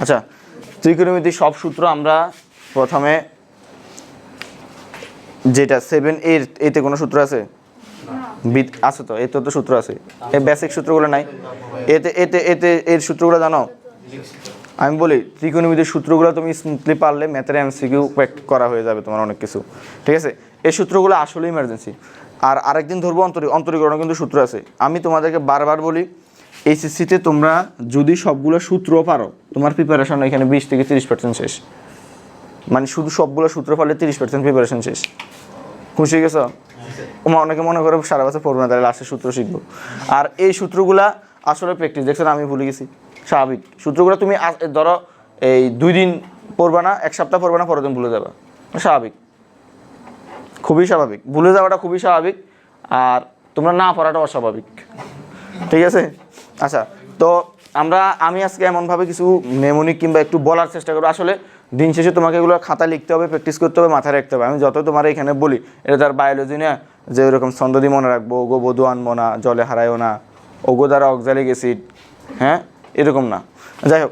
আচ্ছা, ত্রিকোণমিতির সব সূত্র আমরা প্রথমে যেটা 7 এর এতে কোনো সূত্র আছে? আছে তো, এতে তো সূত্র আছে। এই বেসিক সূত্রগুলো নাই? এতে এতে এতে এর সূত্রগুলো জানো? আমি বলি ত্রিকোণমিতির সূত্রগুলো তুমি স্মুথলি পারলে ম্যাথের এমসিকিউ করা হয়ে যাবে তোমার অনেক কিছু, ঠিক আছে? এই সূত্রগুলো আসলে ইমার্জেন্সি। আর আরেকদিন ধরবো অন্তরীকরণও কিন্তু সূত্র আছে। আমি তোমাদেরকে বারবার বলি এইচএসসিতে তোমরা যদি সবগুলো সূত্র পারো তোমার প্রিপারেশন এখানে 20 থেকে 30% শেষ। মানে শুধু সবগুলো সূত্র পারলে 30% প্রিপারেশন শেষ। খুশি হয়ে গেছো? অনেকে মনে করে সারা বছর পড়বো না, তাহলে লাস্টে সূত্র শিখবো। আর এই সূত্রগুলা আসলে প্র্যাকটিস, দেখছো না আমি ভুলে গেছি, স্বাভাবিক। সূত্রগুলো তুমি ধরো এই 2 দিন পড়বা না, 1 সপ্তাহ পড়বা না, পরের দিন ভুলে যাবা, স্বাভাবিক, খুবই স্বাভাবিক। ভুলে যাওয়াটা খুবই স্বাভাবিক, আর তোমরা না পড়াটা অস্বাভাবিক, ঠিক আছে? আচ্ছা, তো আমি আজকে এমনভাবে কিছু নেমোনিক কিংবা একটু বলার চেষ্টা করবো। আসলে দিন শেষে তোমাকে এগুলো খাতা লিখতে হবে, প্র্যাকটিস করতে হবে, মাথায় রাখতে হবে। আমি যত তোমার এখানে বলি এটা তার বায়োলজি না, যে ওরকম ছন্দ দিয়ে মনে রাখবো, ওগো বধূ আনবো না, জলে হারায়ও না, ওগো দ্বারা অক্সালিক অ্যাসিড, হ্যাঁ, এরকম না। যাই হোক,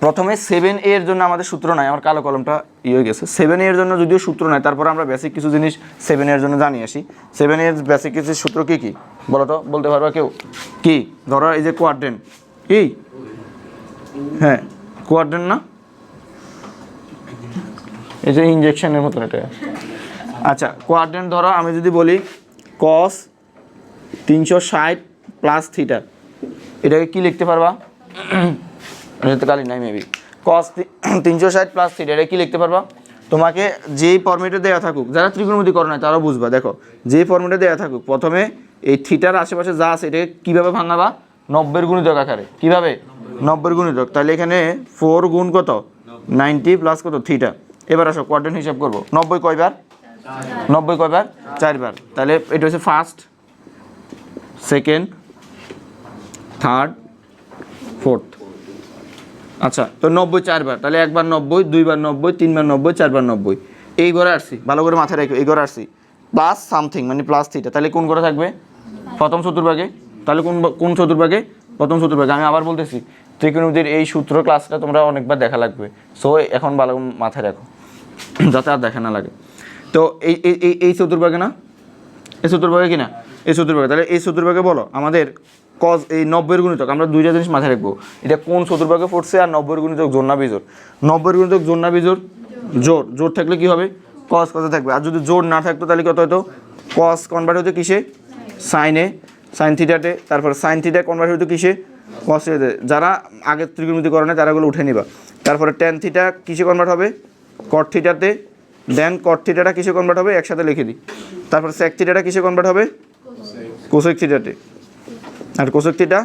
প্রথমে 7 এর জন্য আমাদের সূত্র নাই, আমার কালো কলমটা হয়ে গেছে। 7 এর জন্য যদিও সূত্র নাই, তারপর আমরা বেসিক কিছু জিনিস 7 এর জন্য জানিয়ে আসি। 7 এর বেসিক কিছু সূত্র কী কী বলো তো, বলতে পারবা কেউ? কি? ধরো এই যে কোয়াড্রেন্ট, এই হ্যাঁ কোয়াড্রেন্ট না, এই যে ইনজেকশনের মতন এটা। আচ্ছা, কোয়াড্রেন্ট ধরো আমি যদি বলি cos 360 প্লাস থিটা, এটাকে কি লিখতে পারবা? এটা তো কালি নাই মেবি। cos 360 প্লাস থিটা এটা কি লিখতে পারবা? তোমাকে যেই ফর্মেটে দেওয়া থাকুক, যারা ত্রিকোণমিতি করে না তারাও বুঝবা। দেখো, যেই ফর্মেটে দেওয়া থাকুক, প্রথমে এই থিটার আশেপাশে যা আছে এটাকে কীভাবে ভাঙাবা? 90 এর গুণিতক আকারে। কীভাবে? 90 এর গুণিতক। তাহলে এখানে 4 গুণ কত? 90 প্লাস কত? থিটা। এবার আসো কোয়াড্রেন্ট হিসাব করবো। 90 কয়বার? 90 কয়বার? 4 বার। তাহলে এটা হচ্ছে ফার্স্ট, সেকেন্ড, থার্ড, ফোর্থ। আচ্ছা, তো 90 4 বার, তাহলে 1 বার 90, 2 বার 90, 3 বার 90, 4 বার 90। এই ঘরে আসছি, ভালো করে মাথায় রাখো, এই ঘরে আসছি প্লাস সামথিং মানে প্লাস থিটা। তাহলে কোন ঘরে থাকবে? প্রথম চতুর্ভাগে। তাহলে কোন চতুর্ভাগে? প্রথম চতুর্ভাগে। আমি আবার বলতেছি, ত্রিকোণমিতির এই সূত্র ক্লাসটা তোমরা অনেকবার দেখা লাগবে, সো এখন ভালো মাথায় রাখো যাতে আর দেখা না লাগে। তো এই চতুর্ভাগে না, এই চতুর্ভাগে কিনা, এই চতুর্ভাগে। তাহলে এই চতুর্ভাগে বলো আমাদের cos এই 90 এর গুণিতক, আমরা দুইটা জিনিস মাথায় রাখবো, এটা কোন চতুর্ভাগে পড়ছে আর 90 এর গুণিতক জোর না বিজোড়? 90 এর গুণিতক জোর না বিজোড়? জোর। জোর থাকলে কি হবে? cos কত থাকবে। আর যদি জোর না থাকতো তাহলে কত হতো? cos কনভার্ট হতো কিসে? সাইনে, সাইন থিটাতে। তারপর সাইন থিটা কনভার্ট হতো কিসে? cos থিটাতে। যারা আগে ত্রিকোণমিতি করে না তারা এগুলো উঠে নিবা। তারপরে tan থিটা কিসে কনভার্ট হবে? cot থিটাতে। দেন cot থিটাটা কিসে কনভার্ট হবে? একসাথে লিখে দিই। তারপর sec থিটাটা কিসে কনভার্ট হবে? cosec থিটাতে। আর cosec থিটা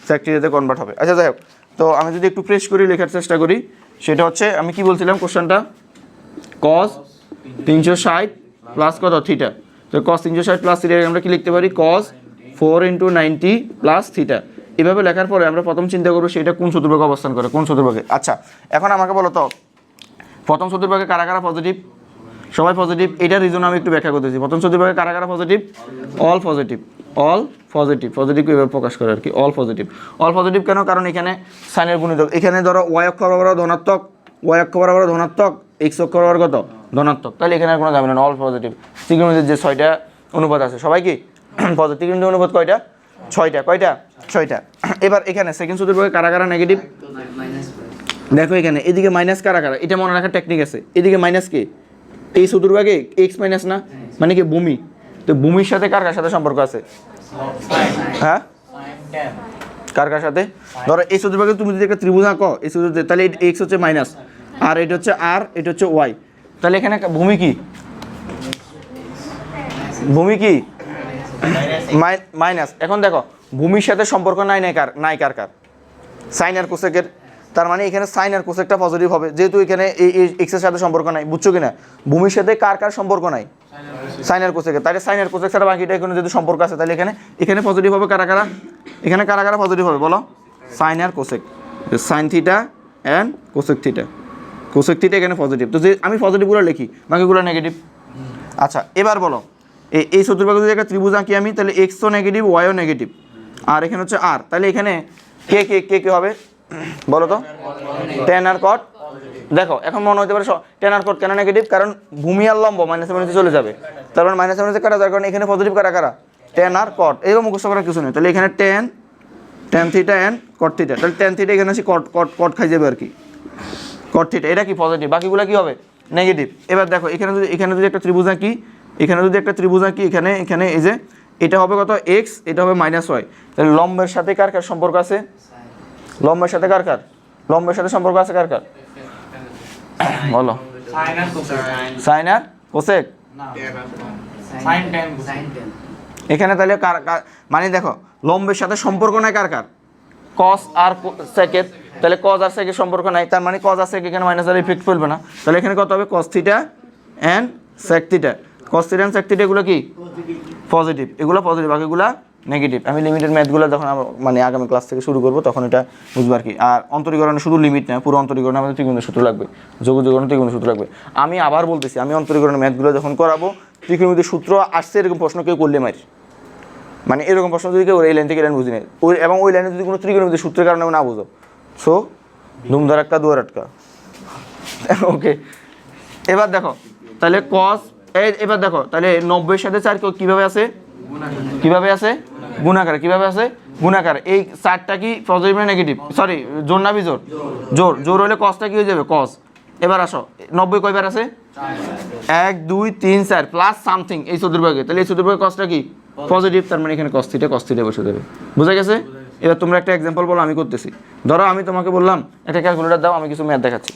sec থিটাতে কনভার্ট হবে। আচ্ছা, যাই হোক, তো আমি যদি একটু প্রেস করি লেখার চেষ্টা করি, সেটা হচ্ছে আমি কি বলছিলাম কোশ্চেনটা? cos 360 প্লাস কত? থিটা। তো cos 360 প্লাস থিটা আমরা কি লিখতে পারি? cos 4 × 90 plus theta. এভাবে লেখার পরে আমরা প্রথম চিন্তা করবো সেটা কোন চতুর্ভাগে অবস্থান করে, কোন চতুর্ভাগে। আচ্ছা, এখন আমাকে বলো তো প্রথম চতুর্ভাগে কারা কারা পজিটিভ? সবাই পজিটিভ। এটার রিজন আমি একটু ব্যাখ্যা করতেছি। প্রথম চতুর্ভাগে কারা কারা positive? All positive. All positive. Positive কীভাবে প্রকাশ করে আর কি? All positive. অল পজিটিভ কেন? কারণ এখানে সাইনের গুণিতক। এখানে ধরো y অক্ষ বরাবর ধনাত্মক, y অক্ষ বরাবর ধনাত্মক, x অক্ষ বরাবর কত? ধনাত্মক। তাহলে এখানে আর কোনো যাবে না, অল পজিটিভ। ত্রিকোণমিতির যে 6টা অনুপাত আছে সবাই কি পজিটিভ? ত্রিকোণমিতির অনুপাত কয়টা? 6টা। কয়টা? 6টা। এবার এখানে সেকেন্ড চতুর্ভাগে কারা কারা নেগেটিভ? দেখো এখানে এদিকে মাইনাস কারা কারা, এটা মনে রাখার টেকনিক আছে। এদিকে মাইনাস কি? এই চতুর্ভাগে এক্স মাইনাস না, মানে কি ভূমি। তো ভূমির সাথে কার কার সাথে সম্পর্ক আছে? হ্যাঁ, কার কার সাথে? ধরো এই চতুর্ভাগে তুমি যদি একটা ত্রিভুজ আঁকো এই চতুর্ভাগে, তাহলে এক্স হচ্ছে মাইনাস, আর এটা হচ্ছে আর, এটা হচ্ছে ওয়াই। তাহলে এখানে ভূমি কি? ভূমি কি? মাইনাস। এখন দেখো ভূমির সাথে সম্পর্ক নাই কার কার? সাইন আর কোসেকের। তার মানে এখানে সাইন আর কোসেকটা পজিটিভ হবে, যেহেতু এখানে এই এক্সের সাথে সম্পর্ক নাই। বুঝছো কিনা? ভূমির সাথে কার কার সম্পর্ক নাই? সাইন আর কোসেকের। তাহলে সাইন আর কোসেক ছাড়া বাকিটা এখানে যদি সম্পর্ক আছে, তাহলে এখানে পজিটিভ হবে কারা কারা? এখানে কারা কারা পজিটিভ হবে বলো? সাইন আর cosec. Sine theta and cosec theta. Cosec theta এখানে পজিটিভ। তো যে আমি পজিটিভগুলো লিখি, বাকিগুলো নেগেটিভ। আচ্ছা, এবার বলো এই চতুর্ভাগে যদি একটা ত্রিভুজ আঁকি আমি, তাহলে এক্সও নেগেটিভ, ওয়াইও নেগেটিভ, আর এখানে হচ্ছে আর। তাহলে এখানে কে কে কে কে হবে? বলো তো টেন আর কট। দেখো এখন মনে হতে পারে টেন আর কট কেন নেগেটিভ, কারণ ভূমি আর লম্ব মাইনাসে মাইনাসে চলে যাবে, তার মানে মাইনাসে মাইনাসে কাটা যার কারণে এখানে পজিটিভ কারা কারা টেন আর কট, এইরকম মুখস্থ করার কিছু নেই। তাহলে এখানে tan theta and cot theta, তাহলে টেন থিটা এখানে আসি কট খাই যাবে আর কি, কট থিটা এটা কি পজিটিভ, বাকিগুলো কি হবে নেগেটিভ। এবার দেখো এখানে যদি একটা ত্রিভুজ আঁকি, এখানে এই যে এটা হবে কত এক্স, এটা হবে -y, তাহলে লম্বের সাথে কার কার সম্পর্ক আছে, লম্বের সাথে সম্পর্ক আছে কার কার বলো, সাইন আর কোসেক, এখানে তাহলে মানে দেখো লম্বের সাথে সম্পর্ক নাই কার কার, কস আর সেকের, তাহলে কস আর সেকের সম্পর্ক নাই, তার মানে কস আর সেক এখানে মাইনাস আর ইফেক্ট ফেলবে না, তাহলে এখানে কত হবে cos theta and sec theta, cos theta and sec theta এগুলো কি পজিটিভ, এগুলো পজিটিভ, বাকিগুলো নেগেটিভ। আমি লিমিটেড ম্যাথগুলো যখন মানে আগামী ক্লাস থেকে শুরু করবো তখন এটা বুঝবো আর কি। আর অন্তরীকরণে শুধু লিমিট না, পুরো অন্তরীকরণে আমাদের ত্রিকোণের সূত্র লাগবে, যোগযোগরণে ত্রিকোণের সূত্র লাগবে। আমি আবার বলতেছি, আমি অন্তরীকরণের ম্যাথগুলো যখন করাবো ত্রিকোণমিতির সূত্র আসছে এরকম প্রশ্ন কেউ করলে মারি, মানে এরকম প্রশ্ন যদি কেউ এই লাইন থেকে লাইন বুঝি নেই এবং ওই লাইনে যদি কোনো ত্রিকোণমিতির সূত্রের কারণে না বুঝো, সো ধুমধার একটা দুয়ার আটকা। ওকে, এবার দেখো তাহলে কস, এবার দেখো তাহলে 90 সাথে 4 কীভাবে আছে, গুণাকার। এই 4টা কি পজিটিভ না নেগেটিভ, সরি জোর না বিজোর, জোর হলে কসটা কি হয়ে যাবে কস। এবার আসো 90 কয়বার আছে 1 2 3 4 প্লাস সামথিং এই চতুর্ভাগে, তাহলে এই চতুর্ভাগে কসটা কি পজিটিভ, তার মানে এখানে কস থিটা বসে যাবে, বুঝা গেছে। এবার তোমরা একটা এক্সাম্পল বলো, আমি করতেছি। ধরো আমি তোমাকে বললাম একটা ক্যালকুলেটর দাও, আমি কিছু ম্যাথ দেখাচ্ছি,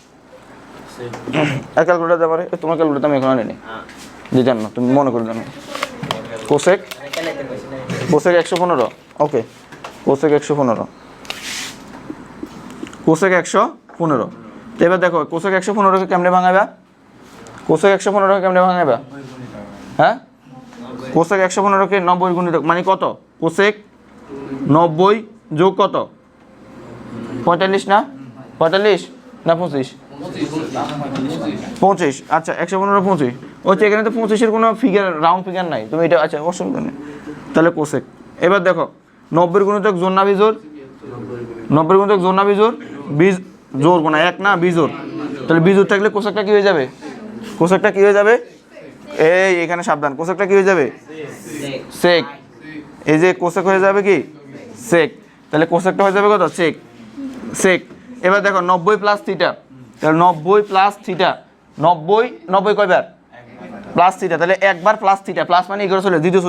ক্যালকুলেটর দেওয়ারে তোমার ক্যালকুলেটর আমি এখন আনি নি, যে জানো তুমি মনে করে জানো কোসেক 115, ওকে কোসেক 115। তো এবার দেখো কোসেক 115কে কেমনে ভাঙাবা, হ্যাঁ কোসেক 115কে 90 গুণিতক মানে কত, কোসেক 90 যোগ কত 45 না 25, আচ্ছা 115 25, ওই এখানে তো 25-এর কোনো ফিগার রাউন্ড ফিগার নাই, তুমি এটা আচ্ছা অসুবিধা নেই, তাহলে কোসেক। এবার দেখো 90 গুণিতক জোর না বিজোর, জোর কোনা এক না বিজোর, তাহলে বিজোর থাকলে কোসেকটা কি হয়ে যাবে, এই এখানে সাবধান, কোসেকটা কি হয়ে যাবে সেক, এই যে কোসেক হয়ে যাবে কি সেক, তাহলে কোসেকটা হয়ে যাবে কত সেক। এবার দেখো 90 প্লাস থিটা, তাহলে 90 প্লাস থিটা, 90 কয়বার প্লাস থিটা, তাহলে একবার প্লাস থিটা, প্লাস মানে এগুলো চলে দ্বিতীয়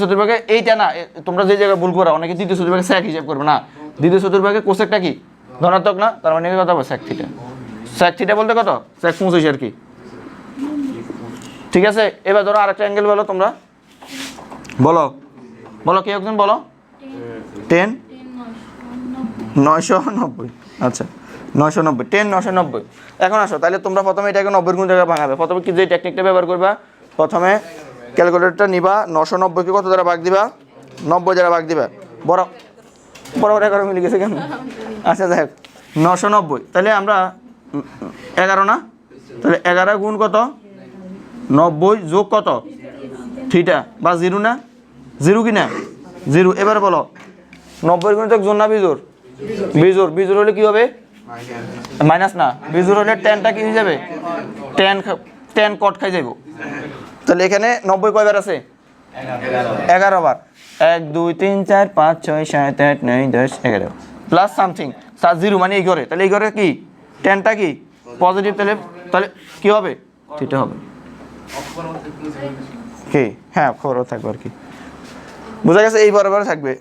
চতুর্ভাগে এইটা না, তোমরা যে জায়গায় ভুল করো অনেকে দ্বিতীয় চতুর্ভাগে সেক হিসাব করবে না, দ্বিতীয় চতুর্ভাগে কোসেকটা কি ধনাত্মক না, তার মানে কত হবে সেক থিটা বলতে কত সেক 25 আর কি, ঠিক আছে। এবার ধরো আরেকটা অ্যাঙ্গেল বলো, তোমরা বলো কে একজন বলো 10 990, আচ্ছা 990 10 990। এখন আসো তাহলে তোমরা প্রথমে এটাকে 90 গুণ জায়গায় ভাঙাবে, প্রথমে কি যে টেকনিকটা ব্যবহার করবা, প্রথমে ক্যালকুলেটরটা নিবা, 990 কে কত দ্বারা ভাগ দিবা, 90 দ্বারা ভাগ দিবা, বরাবর 11 মিলে গেছে কেন, আচ্ছা যাই হোক 990, তাহলে আমরা 11 না, তাহলে 11 গুণ কত 90 যোগ কত থিটা বা 0 না, 0 কি না 0। এবার বলো 90 গুণিতক জোর না বিজোর হলে কি হবে মাইনাস না, বিজোর হলে টেনটা কি হয়ে যাবে, টেন কট খাই যাইব, তাহলে এখানে 90 কয়বার আছে 11 বার, 1 2 3 4 5 6 7 8 9 10 11 প্লাস সামথিং 0 মানে এই ঘরে, তাহলে এই ঘরে কি টেনটা কি পজিটিভ, তাহলে কি হবে থিটা হবে কি, হ্যাঁ খবরও থাকবে আর কি, বোঝা গেছে। এই বরাবর থাকবে,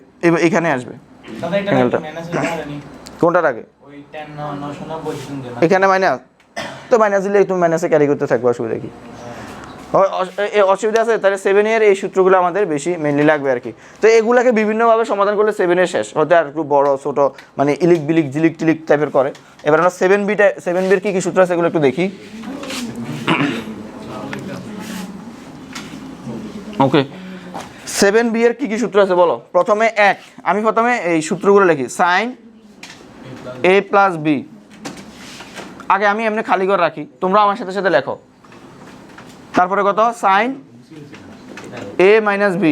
এইখানে আসবে কোনটার আগে এখানে মাইনাস, তো মাইনাস দিলে তুমি মাইনাসে ক্যারি করতে থাকবে, অসুবিধা কি অসুবিধা আছে। তাহলে 7 এর এই সূত্রগুলো আমাদের বেশি মেনলি লাগবে আর কি। তো এগুলাকে বিভিন্নভাবে সমাধান করলে 7 এর শেষ হতে আর একটু বড় ছোট মানে ইলিক বিলিক ঝিলিক টিলিক টাইপের করে। এবার আমরা 7 বির কি সূত্র আছে এগুলো একটু দেখি। ওকে 7b এর কি সূত্র আছে বলো। প্রথমে আমি প্রথমে এই সূত্রগুলো লিখি, সাইন a প্লাস b, আগে আমি এমনি খালি করে রাখি, তোমরা আমার সাথে সাথে লেখো। তারপরে কত সাইন a মাইনাস b,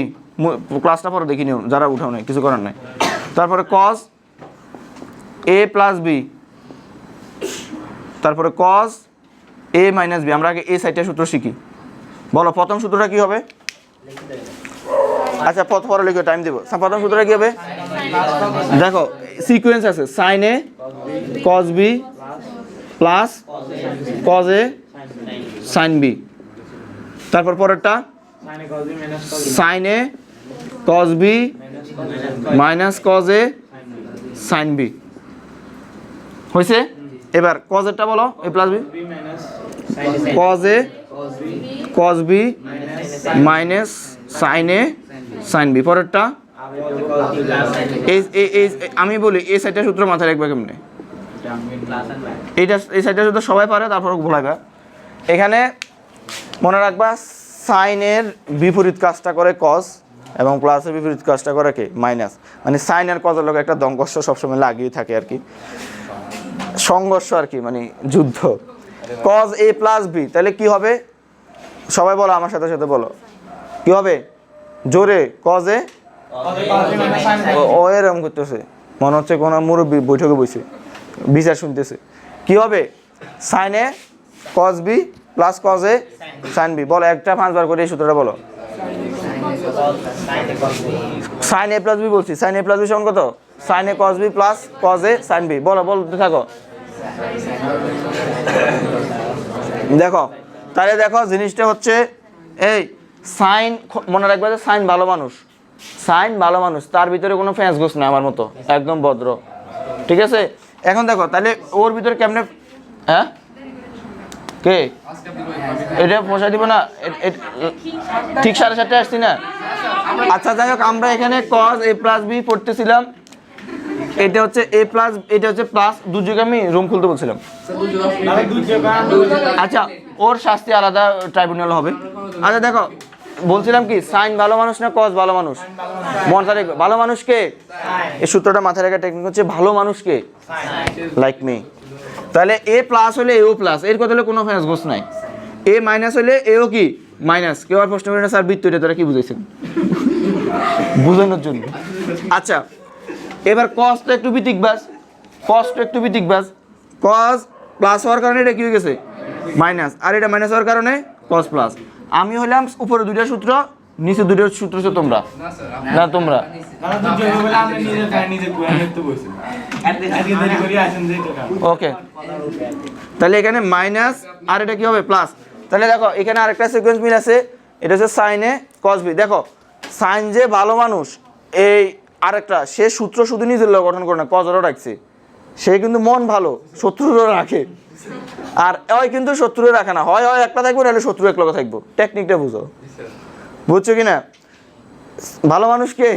ক্লাসটা পরে দেখি নিও যারা উঠাও নাই, কিছু করার নাই। তারপরে কস এ প্লাস বি, তারপরে কজ এ মাইনাস বি। আমরা আগে এই সাইডটা সূত্র শিখি। বলো প্রথম সূত্রটা কি হবে? আচ্ছা পরে লিখে টাইম দেবো। প্রথম সূত্রটা কি হবে? দেখো সিকোয়েন্স আছে, sin A cos B plus cos A sign B. তারপর পরেরটা sin A cos B minus cos A sign B. হয়েছে? এবার কজেরটা বলো, A plus B, cos A cos B minus sin A sign B. পরেরটা আমি বলি এই সাইডটা সূত্র মাথায় রাখবে কেমনে? এইটা এই সাইডটা সূত্র সবাই পারে, তারপর ভুলাইবা। এখানে মনে রাখবা সাইনের বিপরীত কাজটা করে কজ এবং প্লাসের বিপরীত কাজটা করে কে? মাইনাস। মানে সাইন আর কজের লোক একটা দঙ্গস্য সবসময় লাগিয়ে থাকে আর কি, সংঘর্ষ আর কি, মানে যুদ্ধ। কজ এ প্লাস বি, তাহলে কি হবে? সবাই বলো আমার সাথে সাথে বলো, কি হবে? জোরে, কজ এ ও এরকম করতেছে, মনে হচ্ছে কোনো মুরব্বী বৈঠকে বসে বিচার শুনতেছে। কি হবে? Sine A cos B plus cos A sign B. বলো একটা 5 বার করে এই সূত্রটা বলো। সাইন এ প্লাস বি বলছি, সাইন এ প্লাস বি সমান কত? Sine A cos B plus cos A sign B. বলো, বলতে থাকো। দেখো তাহলে দেখো জিনিসটা হচ্ছে এই সাইন, মনে রাখবে যে সাইন ভালো মানুষ, সাইন ভালো মানুষ, তার ভিতরে কোনো ফ্যাঁস গোস না, আমার মতো একদম ভদ্র, ঠিক আছে? এখন দেখো তাহলে ওর ভিতরে কেমনে, হ্যাঁ কে এটা পোষায় দিব না? ঠিক 7:30 আসছি না? আচ্ছা যাই হোক, আমরা এখানে কজ এ প্লাস বি পড়তেছিলাম, এটা হচ্ছে এ প্লাস, এটা হচ্ছে প্লাস, দুযোগে আমি রুম খুলতে বলছিলাম। আচ্ছা ওর শাস্তি আলাদা ট্রাইব্যুনাল হবে। আচ্ছা দেখো বলছিলাম কি, সাইন ভালো মানুষ না কজ ভালো মানুষ? মনে রাখবে ভালো মানুষকে, এই সূত্রটা মাথায় রাখার টেকনিক হচ্ছে ভালো মানুষকে, লাইক মি। তাহলে এ প্লাস হলে এও প্লাস, এর কথা হলে কোনো ফ্যাঁস গোস নাই। এ মাইনাস হলে এও কি মাইনাস। কেউ আর প্রশ্ন করে না স্যার বৃত্ত এটা তোরা কি বুঝেছেন? বুঝানোর জন্য। আচ্ছা এবার কস তো একটু বিতিকবাজ, কস তো একটু বিতিকবাজ। কস প্লাস হওয়ার কারণে এটা কি হয়ে গেছে? মাইনাস, আর এটা মাইনাস হওয়ার কারণে কস প্লাস। আমি হলাম উপরে দুইটা সূত্র, নিচে দুইটা সূত্র হচ্ছে তোমরা, না তোমরা। ওকে তাহলে এখানে মাইনাস আর এটা কি হবে? প্লাস। তাহলে দেখো এখানে আরেকটা সিকোয়েন্স মিল আছে, এটা হচ্ছে সাইনে কস বি। দেখো সাইন যে ভালো মানুষ, এই আরেকটা সে সূত্র শুধু নিজের লোক গঠন করে না, কজরও রাখছে, সে কিন্তু মন ভালো, শত্রুরও রাখে। আর ওই কিন্তু শত্রুও রাখে না, হয় হয় একটা থাকবো নাহলে শত্রু এক লগে থাকবো। টেকনিকটা বুঝো, বুঝছো কি না? ভালো মানুষকে,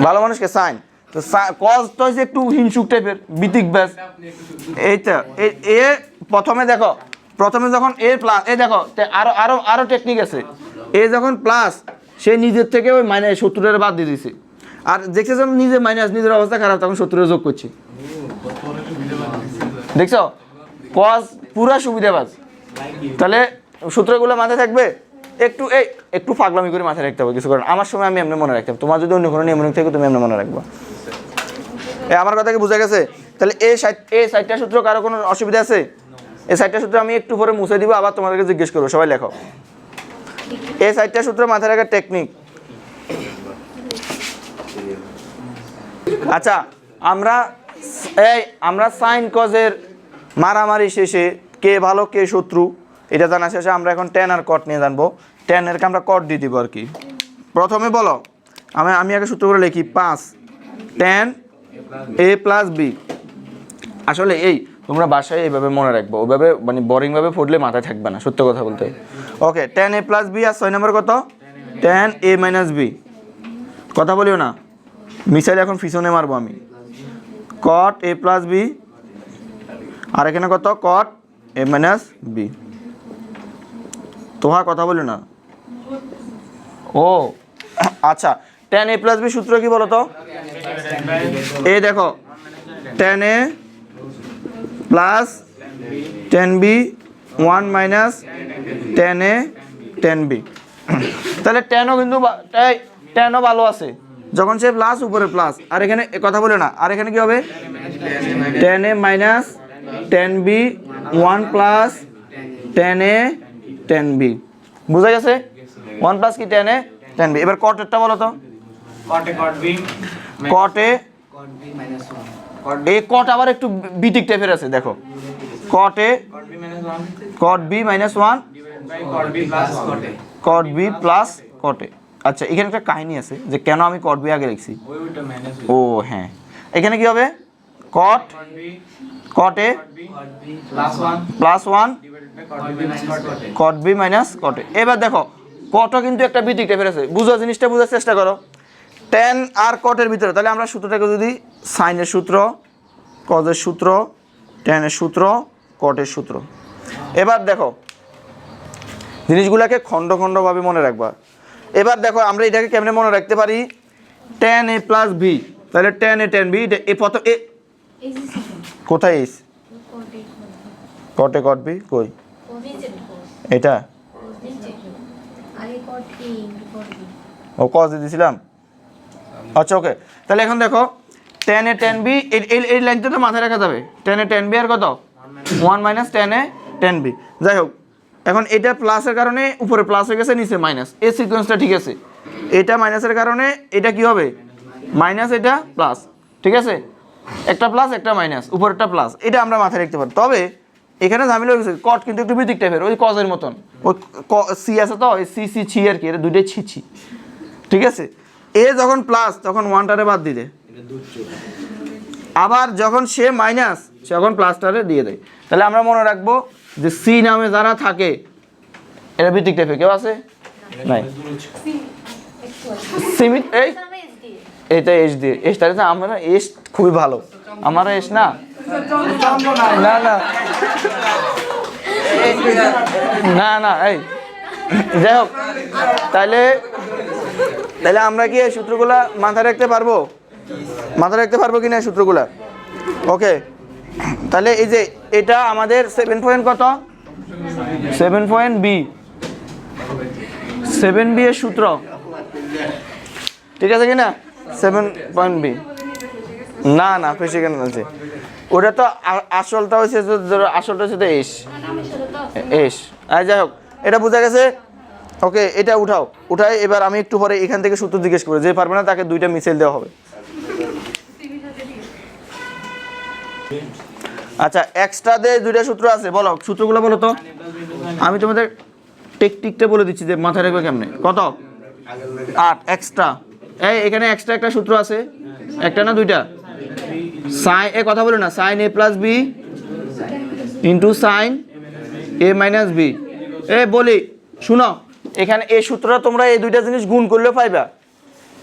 ভালো মানুষকে সাইন, তো কজ তো হচ্ছে একটু হিংসুক টাইপের, বিতিক ব্যাস। এইটা এ প্রথমে দেখো, প্রথমে যখন এ প্লাস, এ দেখো আরো আরো আরো টেকনিক আছে। এ যখন প্লাস, সে নিজের থেকে ওই মাইনাস শত্রুরা বাদ দিয়ে দিছে, আর দেখছে যখন নিজে মাইনাস, নিজের অবস্থা খারাপ, তখন শত্রুরা যোগ করছে। দেখছো কজ পুরা সুবিধাবাজ। তাহলে সূত্রগুলো মাথায় থাকবে, একটু একটু পাগলামি করে মাথায় রাখতে হবে কিছু কারণ। আমার সময় আমি এমনি মনে রাখতাম, তোমার যদি অন্য কোনো নিয়মনিক থাকে তুমি এমনি মনে রাখবা। আমার কথা কি বোঝা গেছে? তাহলে এই সাইডটা সূত্র কারো কোনো অসুবিধা আছে? এই সাইডটা সূত্র আমি একটু পরে মুছে দিব, আবার তোমাদেরকে জিজ্ঞেস করবো, সবাই লেখো। এই সাইডটা সূত্র মাথায় রাখার টেকনিক। আচ্ছা আমরা সাইন কজের মারামারি শেষে কে ভালো কে শত্রু এটা জানা শেষে আমরা এখন ট্যান আর কট নিয়ে জানবো। ট্যানেরকে আমরা কট দিয়ে দিব আর কি। প্রথমে বলো, আমি আগে সূত্র করে লিখি 5 ট্যান এ প্লাস বি। আসলে এই তোমরা বাসায় এইভাবে মনে রাখবো, ওইভাবে মানে বোরিংভাবে পড়লে মাথায় থাকবে না, সত্য কথা বলতে। Okay, tan A plus B আর 6 নম্বর কত? Tan A minus B. কথা বলিও না, মিসাইল এখন পিছনে মারবো আমি। কট এ প্লাস বি, আর এখানে কত? কট এ মাইনাস বি। তোহা কথা বলিও না। ও আচ্ছা, ট্যান এ প্লাস বি সূত্র কি বলো তো? এই দেখো tan A plus tan B 1 minus tan A tan B. তাহলে ট্যানও কিন্তু ট্যানও ভালো আছে, যখন সে প্লাস উপরে প্লাস, আর এখানে কথা বলে না, আর এখানে কি হবে tan a minus tan b 1 plus tan a tan b, বুঝা গেছে? 1 প্লাস কি tan a tan b। এবার cot এরটা বলো তো, cot a এই cot আবার একটু বিটিক টাইপের আছে, দেখো cot a cot b minus 1 cot b plus cot a। আচ্ছা এখানে একটা কাহিনী আছে যে কেন আমি cot b আগে লিখছি। ও হ্যাঁ, এখানে কি হবে cot a plus 1 cot b minus cot a। এবার দেখো cot কিন্তু একটা বিটিক টাইপের আছে, বুঝো জিনিসটা বোঝার চেষ্টা করো। tan আর cot এর ভিতরে, তাহলে আমরা সূত্রটাকে যদি sin এর সূত্র, cos এর সূত্র, tan এর সূত্র, cot এর সূত্র। এবার দেখো জিনিসগুলোকে খণ্ড খণ্ডভাবে মনে রাখবা। এবার দেখো আমরা এটাকে কেমনে মনে রাখতে পারি, tan a প্লাস b, তাহলে tan a tan b এ প্রথম এ কোথায় S cot a cot b কই এটা ও cos দিয়েছিলাম। আচ্ছা ওকে, তাহলে এখন দেখো tan a tan b এই লাইনটা তো মাথায় রাখা যাবে, tan a tan b আর কত 1 minus tan a tan b। যাই হোক এখন এটা প্লাসের কারণে উপরে প্লাস হয়ে গেছে, নিচে মাইনাস, এই সিকোয়েন্সটা ঠিক আছে। এটা মাইনাসের কারণে এটা কি হবে মাইনাস, এটা প্লাস, ঠিক আছে, একটা প্লাস একটা মাইনাস, উপরেরটা প্লাস, এটা আমরা মাথায় রাখতে পারি। তবে এখানে ঝামেলা হয়ে গেছে, কট কিন্তু একটু বিতিক টাইপের, ওই কজের মতন, ওই সি আছে তো, ওই সি সি ছি আর কি, এটা দুইটাই ছি ছি, ঠিক আছে। এ যখন প্লাস তখন ওয়ানটারে বাদ দিতে, আবার যখন সে মাইনাস তখন প্লাসটারে দিয়ে দেয়। তাহলে আমরা মনে রাখবো যে সি নামে যারা থাকে এরা বিতিক টাইপের, কেউ আছে নাই সিমিট, এই এটা এস দিয়ে, এসটা আমরা এস খুবই ভালো, আমার এস না না না না না এই যাই হোক, তাহলে তাহলে আমরা কি এই সূত্রগুলা মাথায় রাখতে পারবো, মাথায় রাখতে পারবো কিনা সূত্রগুলা? ওকে, তাহলে এই যে এটা আমাদের 7 পয়েন্ট কত, 7 পয়েন্ট বি, 7 বি এর সূত্র, ঠিক আছে কিনা 7 পয়েন্ট বি, না না ফেসে কেন আছে ওটা তো আসলটা হচ্ছে, আসলটা হচ্ছে তো এস এস। আর যাই হোক এটা বোঝা গেছে। ওকে এটা উঠাও, উঠাই এবার আমি একটু পরে এখান থেকে সূত্র জিজ্ঞেস করি, যে পারবে না তাকে দুইটা মিসাইল দেওয়া হবে। আচ্ছা এক্সট্রা দিয়ে দুইটা সূত্র আছে, বলো সূত্রগুলো বলো তো, আমি তোমাদের টেকটিকটা বলে দিচ্ছি যে মাথায় রাখবে কেমনে। কত 8 এক্সট্রা, এই এখানে এক্সট্রা একটা সূত্র আছে, একটা না দুইটা, সাইন এ কথা বলো না, sign A plus B into sign A minus B. এ বলি শুনো, এখানে এই সূত্রটা তোমরা এই দুইটা জিনিস গুণ করলেও পাইবা।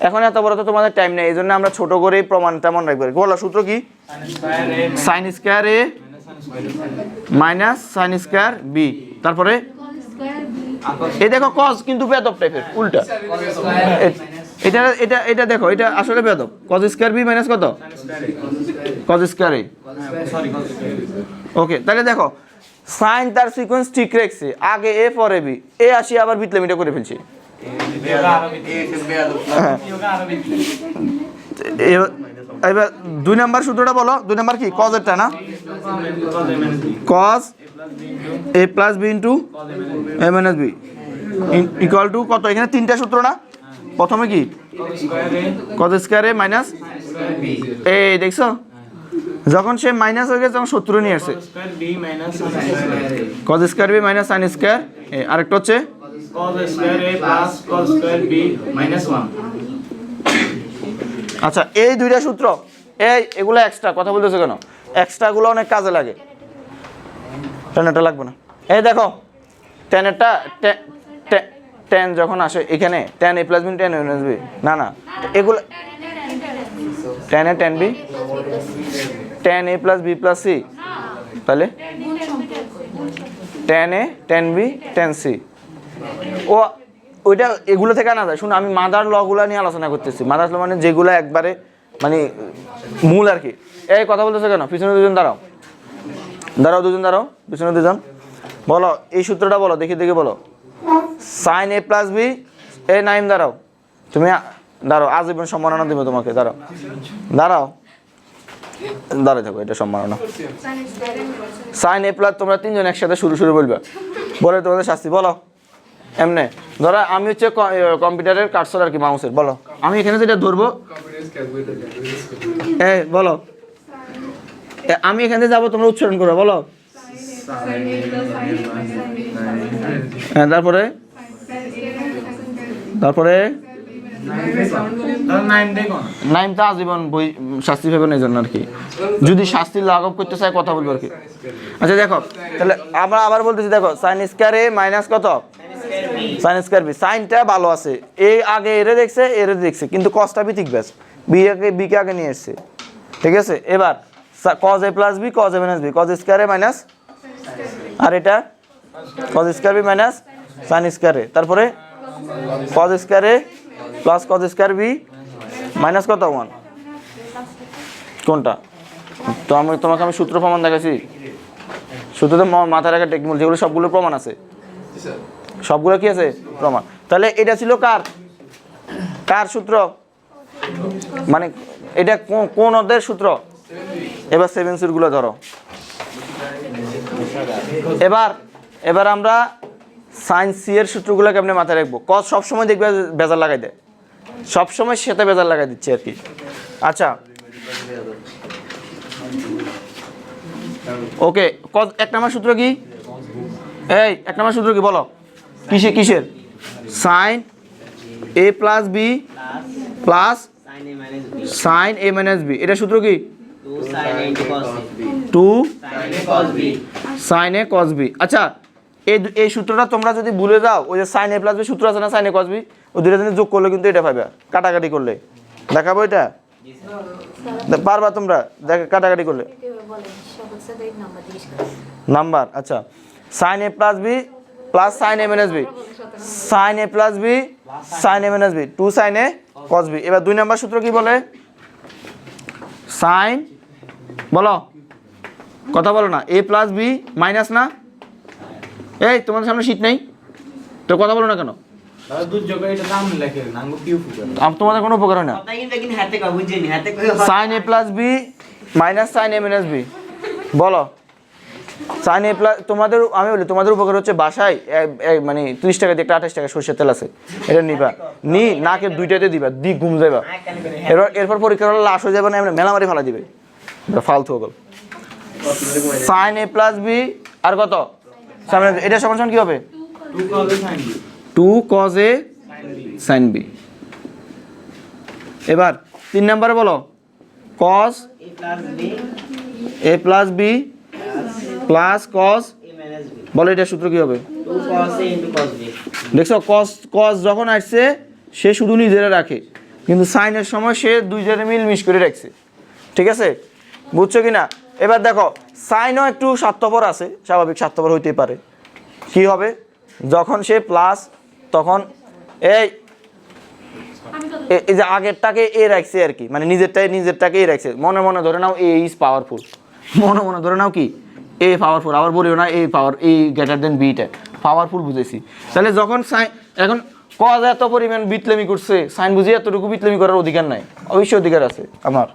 এখন এত বড় তো তোমাদের টাইম নেই, এই জন্য আমরা ছোট করে প্রমাণটা মনে রাখবো। বলো সূত্র কি, sign square A minus sine square B, তারপরে এই দেখো কস কিন্তু বেদব টাইপের উল্টা, এটা এটা এটা দেখো এটা আসলে বেদব, কস স্কয়ার বি মাইনাস কত কস স্কয়ার এ। ওকে তাহলে দেখো সাইন তার সিকোয়েন্স ঠিক রাখছে, আগে এ পরে বি, এ আসি আবার বিটলেমিটা করে ফেলছে। এবার 2 নাম্বার সূত্রটা বলো, 2 নাম্বার কি কজ এরটা না, cos A plus B into A minus B equal to কত, এখানে 3টা সূত্র না, প্রথমে কি কজ স্কয়ার এ মাইনাস, এই দেখছো যখন সে মাইনাস হয়ে গেছে তখন সূত্র নিয়ে আসছে, cos square B minus sign square A, আরেকটা হচ্ছে cos square a plus cos square b minus 1। আচ্ছা এই দুইটা সূত্র, এগুলো এক্সট্রা, কথা বলতেছো কেন, এক্সট্রাগুলো অনেক কাজে লাগে, টেনটা লাগবে না। এই দেখো টেনটা টেন যখন আসে এখানে টেন এ প্লাস বি টেন এ মাইনাস বি, না না এগুলো টেন এ টেন বি টেন এ প্লাস বি প্লাস সি, তাহলে টেন এ টেন বি টেন সি, ও ওইটা এগুলো থেকে আনা যায়। শুনো আমি মাদার লগুলো নিয়ে আলোচনা করতেছি, মাদার ল মানে যেগুলো একবারে মানে মূল আর কি। এই কথা বলতেছো কেন, পিছনে দুজন দাঁড়াও, দাঁড়াও দুজন দাঁড়াও, পিছনে দুজন বলো এই সূত্রটা বলো, দেখি দেখি বলো, সাইন এ প্লাস বি, এ নাইম দাঁড়াও, তুমি দাঁড়াও আজীবন সম্মাননা দেবো তোমাকে, দাঁড়াও দাঁড়ায় থাকো, এটা সম্মাননা। সাইন এ প্লাস, তোমরা তিনজন একসাথে শুরু বলবা, বলে তোমাদের শাস্তি বলো। এমনে ধরো আমি হচ্ছে কম্পিউটারের কার্সর আর কি, মাউসের, বলো আমি এখানে যেটা ধরবো, বলো আমি এখান থেকে যাবো, তোমরা উচ্চারণ করো, বলো। হ্যাঁ, তারপরে নাইমটা আজীবন বই শাস্তি পাবেন এই জন্য আর কি, যদি শাস্তি লাঘব করতে চায় কথা বলবো আর কি। আচ্ছা দেখো তাহলে আমরা আবার বলতেছি, দেখো সাইন স্কয়ার এ মাইনাস কত, সাইন স্কয়ার বি। সাইনটা ভালো আছে, এই আগে এরে দেখছে কিন্তু কসটা বি ঠিক ব্যাস, বি কে আগে নিয়ে এসছে, ঠিক আছে। এবার cos a plus B cos a minus B, cos square A minus, আর এটা cos square B minus sign square A, তারপরে cos square A plus cos square B minus কত 1, কোনটা? তো তোমাকে আমি সূত্র প্রমাণ দেখাচ্ছি, সূত্রতে মাথায় রাখা টেকনিক, যেগুলো সবগুলো প্রমাণ আছে, সবগুলো কি আছে প্রমাণ। তাহলে এটা ছিল কার সূত্র, মানে এটা কোন অধ্যায়ের সূত্র? এবার 7 গুলো ধরো। এবার আমরা সাইন সি এর সূত্রগুলো কেমনে মাথায় রাখবো। কস সবসময় দেখবে বেজার লাগাই দেয়, সবসময় সেটা বেজার লাগাই দিচ্ছে আর কি। আচ্ছা ওকে, কস 1 নম্বর সূত্র কি? এই 1 নম্বর সূত্র কি বলো, কিসের? Sign A plus B plus sign A minus B, এটা সূত্র কি? 2 সাইন এ কস বি। আচ্ছা এই সূত্রটা তোমরা যদি ভুলে যাও, ওই যে সাইন এ প্লাস বি সূত্র আছে না, সাইন এ কস বি, ওই দুটো জিনিস যোগ করলে কিন্তু এটা পাবে, কাটাকাটি করলে দেখাবো, এটা পারবা তোমরা কাটাকাটি করলে নাম্বার। আচ্ছা sign A plus B plus sign A minus B, sign A plus B sign A minus B, 2 sign A cos B. এবার 2 নম্বর সূত্র কি বলে? সাইন, বলো কথা বলো না, এ প্লাস বি মাইনাস না, এই তোমাদের সামনে শীট নেই তো কথা বলো না কেন? তোমাদের কোনো উপকার হয় না। Sign A plus B minus sin A minus B, বলো সাইন এ প্লাস, তোমাদের আমি বলি তোমাদের উপকার হচ্ছে বাসায় মানে 30 টাকা দিয়ে একটা 28 টাকা সরষের তেল আছে, এটা নিবা, নাকে 2টাতে দিবা, ঘুম যাবা, এরপর পরীক্ষা হলে লাশ হয়ে যাবে না, মেলামারি ফালা দিবে, ফালতু গল। সাইন এ প্লাস বি আর কত, এটা সমান কি হবে? 2 cos a sin b। এবার 3 নম্বরে বলো, cos a plus b plus cos, বলো এটা সূত্র কি হবে? দেখছো cos যখন আসছে সে শুধু নিজেরা রাখে, কিন্তু সাইনের সময় সে দুইজনে মিলমিশ করে রাখছে, ঠিক আছে, বুঝছো কি না? এবার দেখো সাইনও একটু স্বার্থপর আছে, স্বাভাবিক স্বার্থপর হইতেই পারে। কি হবে যখন সে প্লাস, তখন এই যে আগেরটাকে এ রাখছে আর কি, মানে নিজেরটাকে এ রাখছে, মনে ধরে নাও এ ইজ পাওয়ারফুল, মনে ধরে নাও কি এ পাওয়ারফুল, আবার বলিও না এ পাওয়ার, এ গ্রেটার দেন বিটা, পাওয়ারফুল বুঝেছি। তাহলে যখন সাইন, এখন কজ এত পরিমাণ বিতলেমি করছে, সাইন বুঝি এতটুকু বিতলেমি করার অধিকার নাই, অবশ্যই অধিকার আছে আমার।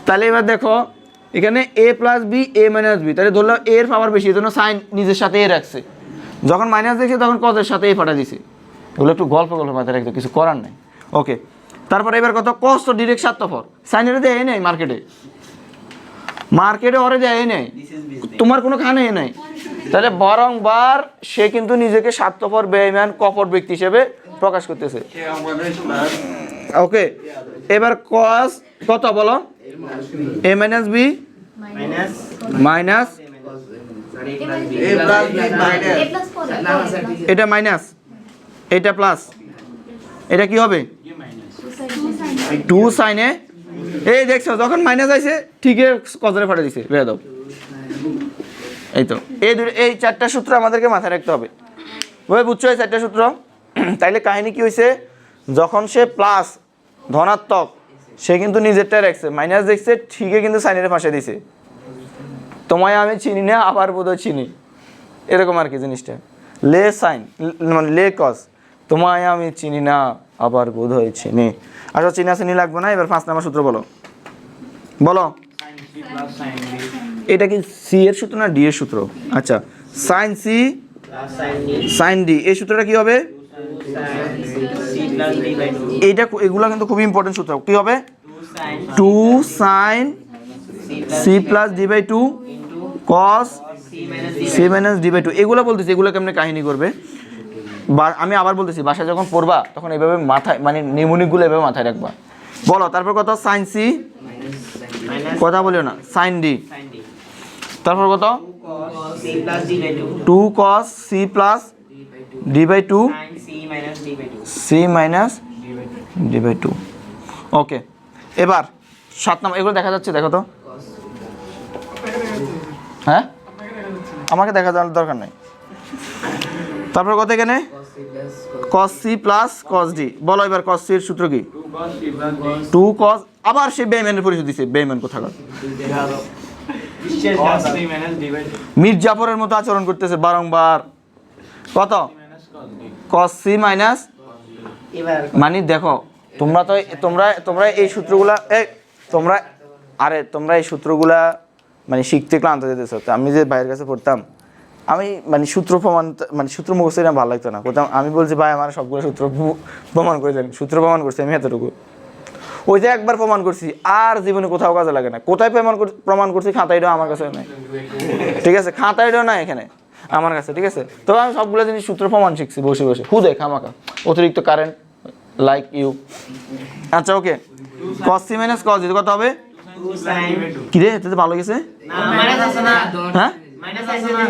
তাহলে এবার দেখো এখানে এ plus B A minus B, তাহলে ধরলাম এর পাওয়ার বেশি, এই জন্য সাইন নিজের সাথে এ রাখছে, যখন মাইনাস দেখছে তখন কজের সাথে এ পাঠা দিছে, এগুলো একটু গল্প মাথায় রাখতে, কিছু করার নাই। ওকে, তারপরে এবার কত, কস তো ডিরেক্ট স্বার্থপর, সাইনের দেয় নেই মার্কেটে ওরে দেয় নেই, তোমার কোনো খানে নেই, তাহলে বরংবার সে কিন্তু নিজেকে স্বার্থপর বেঈমান কপট ব্যক্তি হিসেবে প্রকাশ করতেছে। ওকে, এবার কস কত বলো, এ মাইনাস বি মাইনাস, এটা মাইনাস এটা প্লাস, এটা কি হবে 2 সাইন এ, এই দেখছো যখন মাইনাস আইছে ঠিক কজরে ফাটে দিছে, বেয়া দাও। এই তো এই 4টা সূত্র আমাদেরকে মাথায় রাখতে হবে, বুঝছো এই 4টা সূত্র। তাইলে কাহিনী কি হয়েছে, যখন সে প্লাস ধনাত্মক সে কিন্তু নিজেরটা রাখছে, মাইনাস দেখছে ঠিকই কিন্তু সাইনের ফাঁসে দিছে, তোমায় আমি চিনি না আবার বোধহয় চিনি, এরকম আর কি জিনিসটা। লে সাইন মানে লে কস, তোমায় আমি চিনি না আবার বোধ হয়েছে নে। আচ্ছা চিনি আছে নি লাগবে না। এবার 5 নাম্বার সূত্র বলো বলো। sin c plus sin d এটা কি সি এর সূত্র না ডি এর সূত্র? আচ্ছা sine C plus sin d sine D এই সূত্রটা কি হবে? sin c plus d by 2 এইটা এগুলা কিন্তু খুবই ইম্পর্টেন্ট সূত্র। কি হবে? 2 sin 2 sin c plus D by 2 into cos c minus d c minus D by 2। এগুলো বলতেছি, এগুলো কেমনে কাহিনী করবে বা আমি আবার বলতেছি, বাসায় যখন পড়বা তখন এইভাবে মাথায় মানে নিউমোনিকগুলো এভাবে মাথায় রাখবা। বলো তারপর কত? সাইন সি minus কথা বলিও না, সাইন ডি। sin d তারপর কত? cos c plus d by 2 2 cos c plus D by 2 sin c minus d by 2 c minus D by 2। Okay, এবার 7 নম্বর এগুলো দেখা যাচ্ছে, দেখো তো। হ্যাঁ আমাকে দেখা যাওয়ার দরকার নাই। তারপর কত এখানে? cos c plus cos d। বলো এবার cos c এর সূত্র কি? 2 cos c plus d 2 cos, আবার সে বেইমানের পরিচয় দিছে, বেইমান কোথাকার। cos c minus d by 2 Mir জাফরের মতো আচরণ করতেছে বারংবার। কত? minus cos d cos c minus, এবার মানে দেখো তোমরা তো তোমরা এই সূত্রগুলা তোমরা এই সূত্রগুলা মানে শিখতে ক্লান্ত যেতেছো। তো আমি যে ভাইয়ের কাছে পড়তাম, আমি মানে সূত্র মুখস্থ না ভালো লাগতো না। কোথাও আমি বলছি ভাই আমার সবগুলো সূত্র প্রমাণ করে দেন, সূত্র প্রমাণ করছি আমি এতটুকু। ওই যে একবার প্রমাণ করছি আর জীবনে কোথাও কাজে লাগে না। কোথায় প্রমাণ করছি? খাতাইটাও আমার কাছে নাই, ঠিক আছে? খাতাইটাও নাই এখানে আমার কাছে, ঠিক আছে? তবে আমি সবগুলো জিনিস সূত্র প্রমাণ শিখছি বসে বসে, হুদে খামাকা, অতিরিক্ত কারেন্ট লাইক ইউ। আচ্ছা okay, cos c minus cos d কত হবে? 2 sin কি রে, এতে তো ভালো গেছে। না মাইনাস আছে না হ্যাঁ মাইনাস আছে না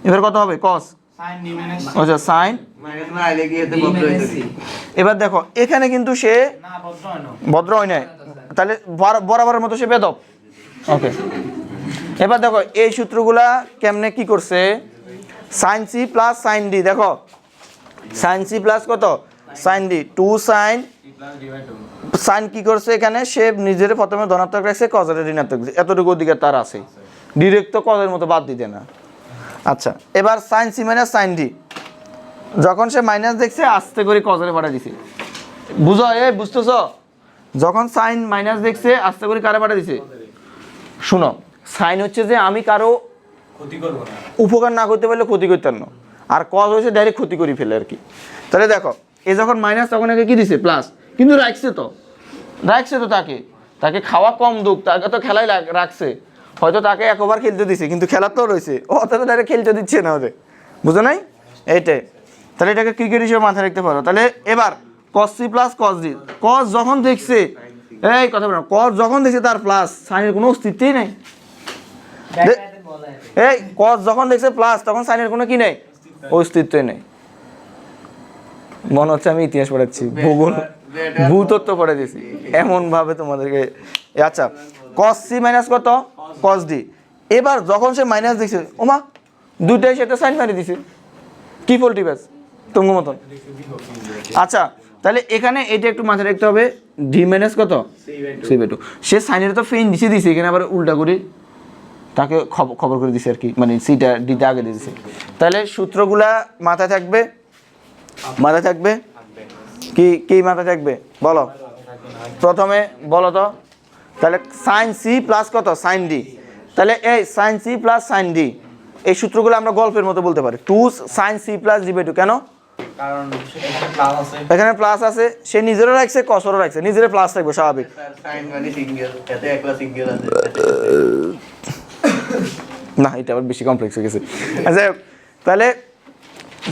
এবার কত হবে? cos, sin d minus আচ্ছা sin। মাইনাস না আইলে কি এতে বদল হইছে এবার দেখো এখানে কিন্তু সে না বদ্ধ হয় না ভদ্র হয় নাই, তাহলে বরাবরের মতো সে বেদব। ওকে, এবার দেখো এই সূত্রগুলা কেমনে কি করছে? sin c plus sin d, দেখো sin c প্লাস কত? sin d, 2 sin c plus d by 2 sign কি করছে এখানে? সে নিজের প্রথমে ধনাত্মক রাখছে, কজের ঋণাত্মক দিচ্ছে, এতটুকু অধিকার তার আছে, ডিরেক্ট তো কজের মতো বাদ দিতে না। আচ্ছা এবার sine C minus sine D, যখন সে মাইনাস দেখছে আস্তে করে কজরে পাঠা দিছে। বুঝো, বুঝতেছ? যখন সাইন মাইনাস দেখছে আস্তে করে কারে পাঠা দিছে? শুনো, সাইন হচ্ছে যে আমি কারো ক্ষতি করব না, উপকার না করতে পারলে ক্ষতি করতেন না, আর কজ হয়েছে ডাইরেক্ট ক্ষতি করে ফেলে আর কি। তাহলে দেখো এ যখন মাইনাস তখন আগে কি দিছে? প্লাস, কিন্তু রাখছে তো তাকে খাওয়া কম দুঃখ, তাকে তো খেলাই রাখছে, হয়তো তাকে এক ওভার খেলতে দিছে কিন্তু খেলার তো রয়েছে, ও অত ডাইরেক্ট খেলতে দিচ্ছে না ওদের, বুঝো নাই? এইটাই, তাহলে এটাকে ক্রিকেট হিসেবে মাথায় রাখতে পারো। তাহলে এবার cos c plus cos d, cos যখন দেখছে, এই কথা বলো, cos যখন দেখছে তার প্লাস, সাইনের কোনো অস্তিত্বই নাই। এই cos যখন দেখছে প্লাস তখন সাইনের কোনো কি নেই? অস্তিত্বই নেই। মনে হচ্ছে আমি ইতিহাস পড়াচ্ছি, ভূগোল, ভূতত্ত্ব পড়ে দিয়েছি এমন ভাবে তোমাদেরকে। আচ্ছা cos c মাইনাস কত? cos d। এবার যখন সে মাইনাস দিছে, ওমা দুইটাই সেটা সাইন মারি দিছে, কি ফল্টি ব্যাস তুঙ্গ মতন। আচ্ছা তাহলে এখানে এটা একটু মাথায় রাখতে হবে, d মাইনাস কত? c by 2। সে সাইনের তো ফেইন দিছে, এখানে আবার উল্টা করে তাকে খবর করে দিছে আর কি, মানে সিটা ডিটা আগে দিয়ে দিছে। তাহলে সূত্রগুলা মাথায় থাকবে, কি কি মাথায় থাকবে বলো প্রথমে, বলো তো। তাহলে সাইন সি প্লাস কত? Sine D. তাহলে এই sine C plus sine D এই সূত্রগুলো আমরা গল্পের মতো বলতে পারি। 2 sine C plus D by 2, কেন? কারণ এখানে প্লাস আছে, এখানে প্লাস আছে, সে নিজেরও রাখছে কসরও রাখছে, নিজের প্লাস থাকবে স্বাভাবিক। সাইন মানে সিঙ্গেল এতে একলা সিঙ্গেল আছে না এটা আবার বেশি কমপ্লেক্স হয়ে গেছে। আচ্ছা তাহলে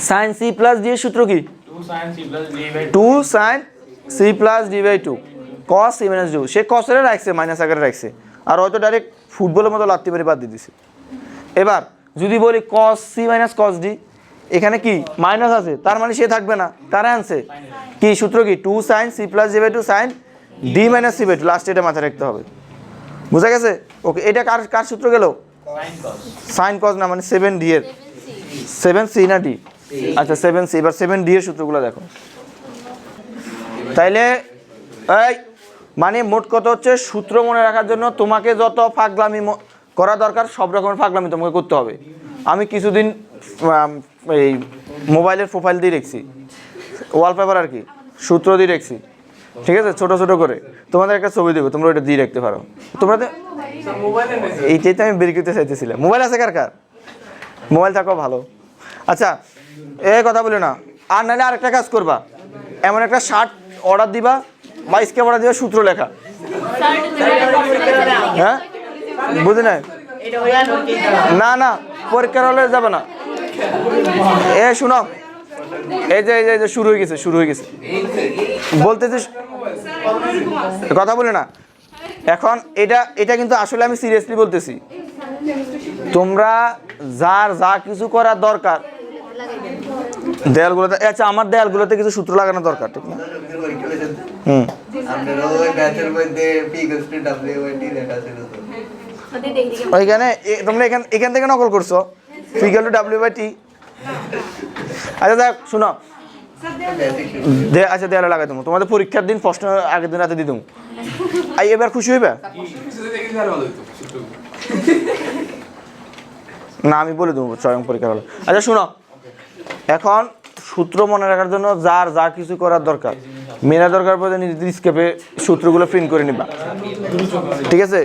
সাইন সি প্লাস ডি এর সূত্র কি? 2 sin c plus d by 2 2 sin c plus D by 2 cos c minus D. সে কসরে রাখছে, মাইনাস আকারে রাখছে, আর হয়তো ডাইরেক্ট ফুটবলের মতো লাত্তি মেরে বাদ দিয়ে দিছে। এবার যদি বলি cos c minus cos d, এখানে কি মাইনাস আছে, তার মানে সে থাকবে না, তারা আনছে কি সূত্র কি? 2 sin c plus D by 2 sin d minus c by 2, লাস্টে এটা মাথায় রাখতে হবে। বুঝা গেছে? ওকে, এটা কার সূত্র গেল? sin cos সাইন কস না, মানে 7d এর, 7c না d? আচ্ছা 7c। এবার 7d এর সূত্রগুলো দেখো। তাইলে এই মানে মোট কথা হচ্ছে, সূত্র মনে রাখার জন্য তোমাকে যত ফাগলামি করা দরকার সব রকমের ফাগলামি তোমাকে করতে হবে। আমি কিছুদিন এই মোবাইলের প্রোফাইল দিয়ে রেখেছি, ওয়ালপেপার আর কি সূত্র দিয়ে রেখছি, ঠিক আছে, ছোট ছোট করে তোমাদের একটা ছবি দেবো, তোমরা ওটা দিয়ে রাখতে পারো। তোমরা এইটাই তো আমি বের করতে চাইতেছিলাম। মোবাইল আছে কার কার? মোবাইল থাকো ভালো। আচ্ছা এই কথা বলে না, আর নাহলে আরেকটা কাজ করবা, এমন একটা শার্ট অর্ডার দিবা বা স্কেপ অর্ডার দিবা সূত্র লেখা। হ্যাঁ বুঝি নাই? না না পরীক্ষার হলে যাবে না। এ শুনো, এই যে শুরু হয়ে গেছে বলতেছি, কথা বলে না এখন। এটা কিন্তু আসলে আমি সিরিয়াসলি বলতেছি, তোমরা যার যা কিছু করার দরকার দেয়ালগুলোতে, আচ্ছা আমার দেয়ালগুলোতে কিছু সূত্র লাগানো দরকার, ঠিক না? হুম আপনারা ওই ব্যাচের মধ্যে P equals to W/T লেখা ছিল তো। ওইখানে তোমরা এখান থেকে নকল করছো P equal to W/T। আচ্ছা দেখ শোনো, আচ্ছা দেয়ালে লাগাই দেবো, তোমাদের পরীক্ষার দিন প্রশ্ন আগের দিন রাতে দিয়ে দেবো। এবার খুশি হইবে না? আমি বলে দেবো স্বয়ং পরীক্ষা হলো। আচ্ছা শোনো, এখন সূত্র মনে রাখার জন্য যার যা কিছু করার দরকার, মেলা দরকার পড়ে নিজেদের স্কেপে সূত্রগুলো প্রিন্ট করে নিবা, ঠিক আছে?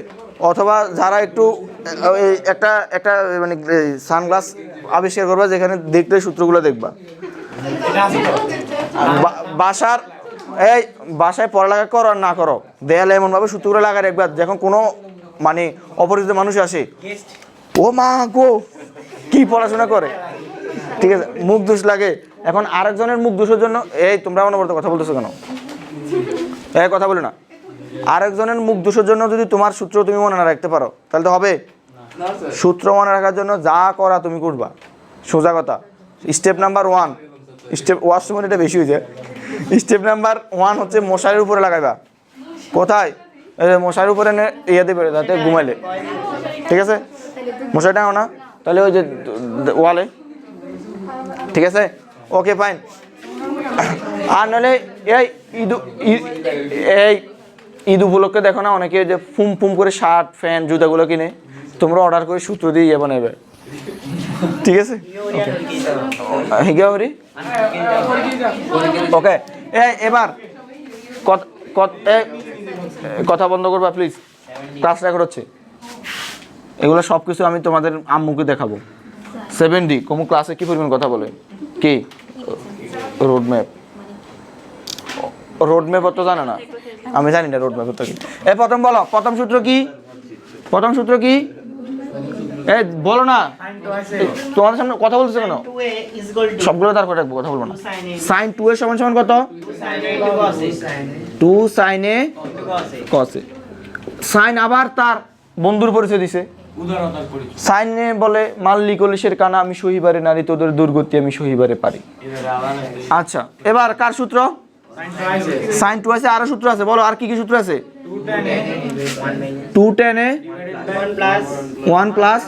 অথবা যারা একটু একটা একটা মানে সানগ্লাস আবিষ্কার করবা, যেখানে দেখলে সূত্রগুলো দেখবা। বাসায় পড়ালেখা করো আর না করো, দেয়ালে এমনভাবে সূত্রগুলো লাগায় রাখবা যখন কোনো মানে অপরিচিত মানুষ আসে, ও মা গো কি পড়াশোনা করে, ঠিক আছে, মুখ দোষ লাগে। এখন আরেকজনের মুখ দোষের জন্য তোমরা অনবরত কথা বলতেছো কেন? কথা বলে না। আরেকজনের মুখ দোষের জন্য যদি তোমার সূত্র তুমি মনে না রাখতে পারো তাহলে তো হবে? সূত্র মনে রাখার জন্য যা করা তুমি করবা, সোজা কথা। স্টেপ নাম্বার 1, স্টেপ ওয়াশরুমের এটা বেশি হয়েছে। স্টেপ নাম্বার 1 হচ্ছে মশারির উপরে লাগাইবা। কোথায়? মশারির উপরে ইয়ে দেবে যাতে ঘুমাইলে, ঠিক আছে? মশারিটা না তাহলে ওই যে ওয়ালে, ঠিক আছে? Okay fine. আর নাহলে ঈদ উপলক্ষে দেখো না অনেকে যে ফুম ফুম করে শার্ট প্যান্ট জুতাগুলো কিনে, তোমরা অর্ডার করে সূত্র দিয়ে ইয়ে বানাবে, ঠিক আছে? ওকে এবার কথা বন্ধ করবা প্লিজ, ক্লাস রেকর্ড হচ্ছে। এগুলো সব কিছু আমি তোমাদের আম্মুকে দেখাবো। 7D কোন ক্লাসে কি পরিমাণ কথা বলে, কি রোডম্যাপ তো জানো না? আমি জানি না রোডম্যাপ তো কি। প্রথম বলো, প্রথম সূত্র কি? প্রথম সূত্র কি? বলো না, তোমাদের সামনে কথা বলতেছো কেন? সবগুলো তার করে রাখবো, কথা বলবো না। sin 2a সমান কত? 2 sin a cos a। Sine আবার তার বন্ধুর পরিচয় দিছে। সাইনে বলে মাল্লি কলিশের কানা আমি সহিবারে নারী, তোদের দুর্গতি আমি সহিবারে পারি। আচ্ছা এবার কার সূত্র? সাইন 2 আছে, আরো সূত্র আছে, বলো আর কি কি সূত্র আছে? 2 tan a 1 plus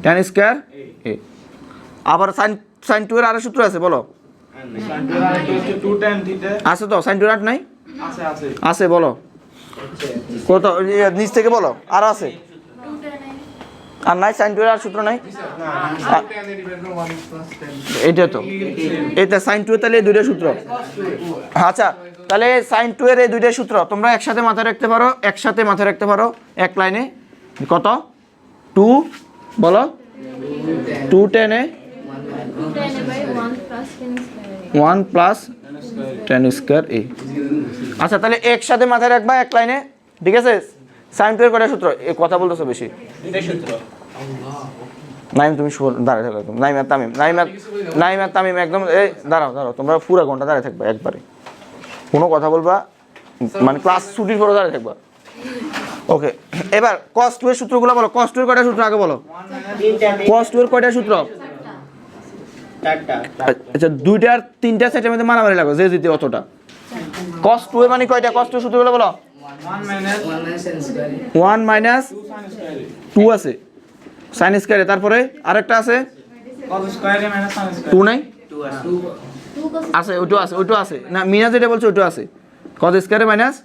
tan square a। আবার সাইন 2 এর আরো সূত্র আছে, বলো। আছে তো? সাইন 2 এর নাই? আছে বলো কত? নিচ থেকে বলো। আর আছে? আর নাই? সাইন 2 এর আর সূত্র নাই? এটা তো এটা সাইন 2 এর তাহলে এই দুইটা সূত্র। আচ্ছা তাহলে সাইন 2 এর এই দুইটা সূত্র তোমরা একসাথে মাথায় রাখতে পারো, এক লাইনে। কত? 2 বলো 2 tan a 1 plus tan square a। আচ্ছা তাহলে একসাথে মাথায় রাখবা এক লাইনে, ঠিক আছে? সাইন 2 এর কয়টা সূত্র? এই কথা বলতেছো বেশি। দুইটা সূত্র। নাইম তুমি দাঁড়ায় থাকো একদম। নাইম আর তামিম একদম দাঁড়াও তোমরা পুরো ঘন্টা দাঁড়ায় থাকবা একবারে, কোনো কথা বলবা মানে ক্লাস ছুটির পরে দাঁড়ায় থাকবা। ওকে এবার cos 2 এর সূত্রগুলো বলো। cos 2 এর কয়টা সূত্র আগে বলো? cos 2 এর কয়টা সূত্র? 4টা। আচ্ছা 2টা আর 3টা সেটের মধ্যে মারামারি লাগো, যে জিতে অতটা। cos 2 এর মানে কয়টা? cos 2 এর সূত্রগুলো বলো। 1 মাইনাস 2 আছে sin স্কয়ারে, তারপরে আরেকটা আছে cos স্কয়ারে মাইনাস sin স্কয়ারে। 2 নাই? 2 আছে, ওইটা আছে না, মিনা যেটা বলছো ওইটা আছে, cos স্কয়ারে মাইনাস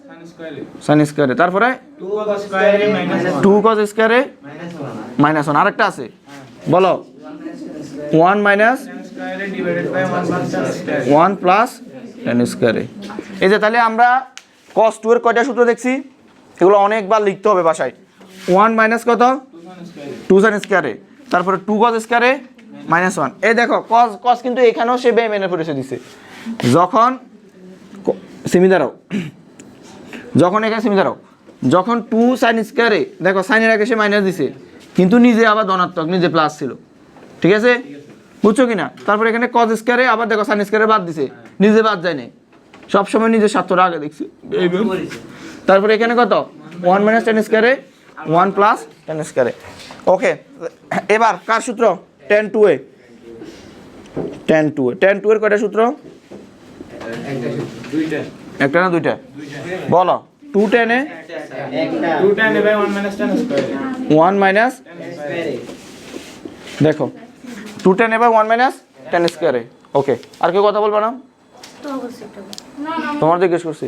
sin স্কয়ারে, তারপরে 2 cos স্কয়ারে মাইনাস 1। আরেকটা আছে বলো 1 minus square divided by 1 plus tan square. 1 plus tan স্কয়ারে। এই যে তাহলে আমরা cos 2 এর কয়টা সূত্র দেখছি, এগুলো অনেকবার লিখতে হবে বাসায়। 1 মাইনাস কত, 2 sin স্কয়ারে, তারপরে 2 cos স্কয়ারে মাইনাস 1। এই দেখো cos কিন্তু এখানেও সে বেমেনের পরিচয় দিছে। যখন সেমি দাঁড়াও, যখন এখানে সেমি দাঁড়াও, যখন 2 sin স্কয়ারে দেখো সাইনের আগে সে মাইনাস দিছে, কিন্তু নিজে আবার ধনাত্মক, নিজে প্লাস ছিল, ঠিক আছে, বুঝছো কিনা? তারপর এখানে cos স্কয়ারে আবার দেখো sin স্কয়ারে বাদ দিছে, নিজে বাদ যায় না, সবসময় নিজের স্বার্থটা আগে দেখছি। তারপরে এখানে কত 1 মাইনাস tan স্কয়ারে 1 প্লাস tan স্কয়ারে। ওকে, এবার কার সূত্র? tan 2a, tan 2 এর কয়টা সূত্র? একটা না দুইটা? বলো। 2 tan A 2 tan by 1 minus tan square. 1 minus, দেখো 2 tan by 1 মাইনাস tan স্কয়ারে। ওকে, আর কেউ কথা বলবা না? তোমার জিজ্ঞেস করছি,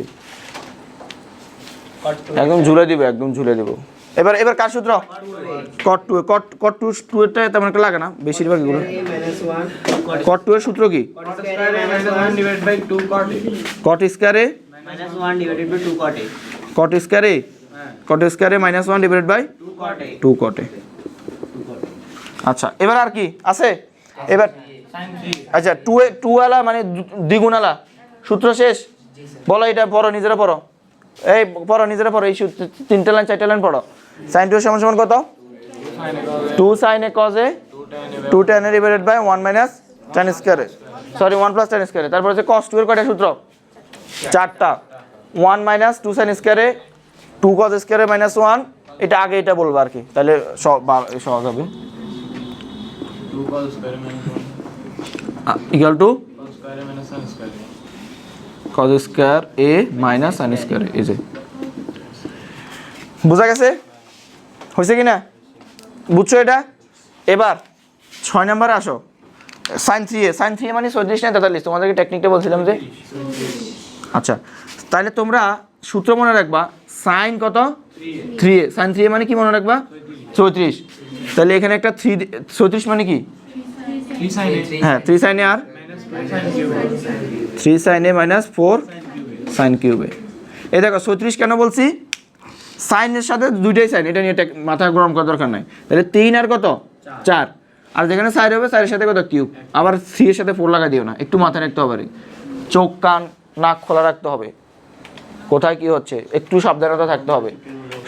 একদম ঝুলে দিবে, একদম ঝুলে দেবো। এবার কার সূত্র? cot 2 এরটা তেমন একটা লাগে না, বেশিরভাগ এগুলো। cot 2 এর সূত্র কি? Cot square a minus 1 divided by 2 cot a. cot স্কয়ারে minus 1 divided by 2 cot a. cot স্কয়ারে minus 1 divided by 2 cot a। আচ্ছা, এবার আর কি আছে? এবার Sin 3. আচ্ছা 2 ওয়ালা মানে দ্বিগুণ ওয়ালা সূত্র শেষ। বলো এটা পড়ো, নিজেরা পড়ো, এই পড়ো নিজেরা পড়ো, এই তিনটা লাইন চারটা লাইন পড়ো। sin 2 সমান সমান কত? 2 sin a cos a 2 tan a divided by 1 minus tan স্কয়ারে, সরি 1 প্লাস tan স্কয়ারে। তারপর হচ্ছে cos 2 এর কয়টা সূত্র? চারটা। 1 মাইনাস 2 sin স্কয়ারে 2 cos স্কয়ারে মাইনাস 1, এটা আগে এটা বলবো আর কি, তাহলে সহজ হবে। 2 cos square minus 1. Equal to Cos square a minus sin square. cos square a minus sin square. এই যে বোঝা গেছে, হয়েছে কি না? বুঝছো এটা? এবার 6 নম্বরে আসো, sin 3a মানে 34 না 43, তোমাদেরকে টেকনিকটা বলছিলাম যে। আচ্ছা, তাহলে তোমরা সূত্র মনে রাখবা, sin কত 3a, sin 3a মানে কি মনে রাখবা? 34। তাহলে এখানে একটা 34 মানে কি? 3 sin a হ্যাঁ 3 sin a আর minus 2 sin cube. 3 sin a minus 4 sin কিউবে। এই দেখো 34 কেন বলছি? সাইনের সাথে দুইটাই সাইন, এটা নিয়ে মাথা গরম করার দরকার নাই। তাহলে 3 আর কত 4, আর যেখানে সাইড হবে সাইডের সাথে কত কিউব, আবার 3 এর সাথে 4 লাগা দিও না, একটু মাথায় রাখতে হবে, চোখ কান নাক খোলা রাখতে হবে, কোথায় কি হচ্ছে একটু সাবধানতা থাকতে হবে।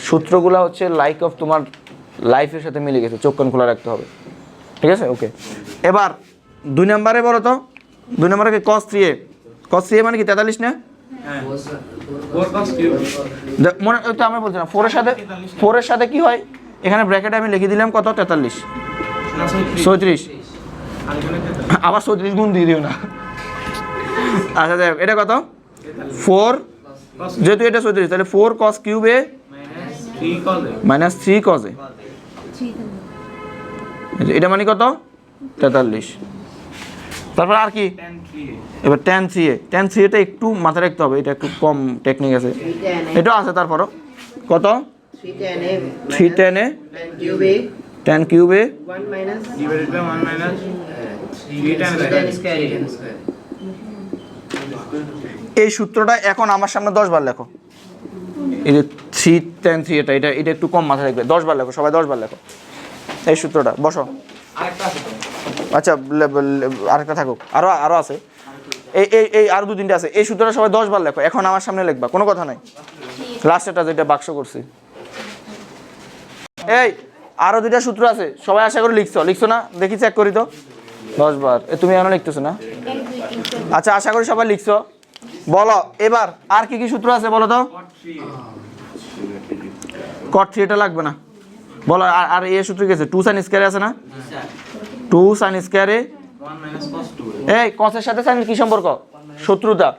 সূত্রগুলো হচ্ছে লাইক অফ তোমার লাইফের সাথে মিলে গেছে, চোখ কান খোলা রাখতে হবে, ঠিক আছে? ওকে, এবার 2 নম্বরে বলো তো, 2 নম্বরে কি cos 3a মানে কি 43 না? 4 cos cube. মনে ওই তো আমরা বলছিলাম 4 এর সাথে কি হয়, এখানে ব্র্যাকেটে আমি লিখে দিলাম কত 43 না 34, আর এখানে 43. আবার 34 গুণ দিয়ে দিও না। আচ্ছা দেখ এটা কত 4, Cos যেহেতু এটা 34 তাহলে 4 cos cube a minus 3 cos a. Minus 3 cos a, এটা মানে কত 43। তারপর আর কি? Tan 3a. এবার tan 3a টা একটু মাথায় রাখতে হবে, এটা একটু কম টেকনিক আছে, এটা আছে। তারপরও কত 3 tan a tan cube a Divided by 1 minus 3 tan square. এই সূত্রটা এখন আমার সামনে 10 বার লেখো, এই যে 3 tan 3 এটা একটু কম মাথায় রাখবে, 10 বার লেখো, সবাই 10 বার লেখো এই সূত্রটা, বসো। আরেকটা আছে তো। আচ্ছা আরেকটা থাকুক, আরো আছে, এই আরো 2-3টা আছে। এই সূত্রটা সবাই 10 বার লেখো, এখন আমার সামনে লিখবা, কোনো কথা নাই। লাস্টেরটা যেটা বাক্স করছি, এই আরো 2টা সূত্র আছে, সবাই আশা করি লিখছো না? দেখি চেক করি তো 10 বার। তুমি এখনো লিখতেছো না? আচ্ছা আশা করি সবাই লিখছো। বলো এবার আর কি কি সূত্র আছে বলো তো? cot 3 এটা লাগবে না, বলো। আর এই সূত্র কি আছে? 2 sin স্কয়ারে আছে না? 2 sin স্কয়ারে 1 minus cos 2a. এই cos এর সাথে sin এর কি সম্পর্ক? শত্রুতা।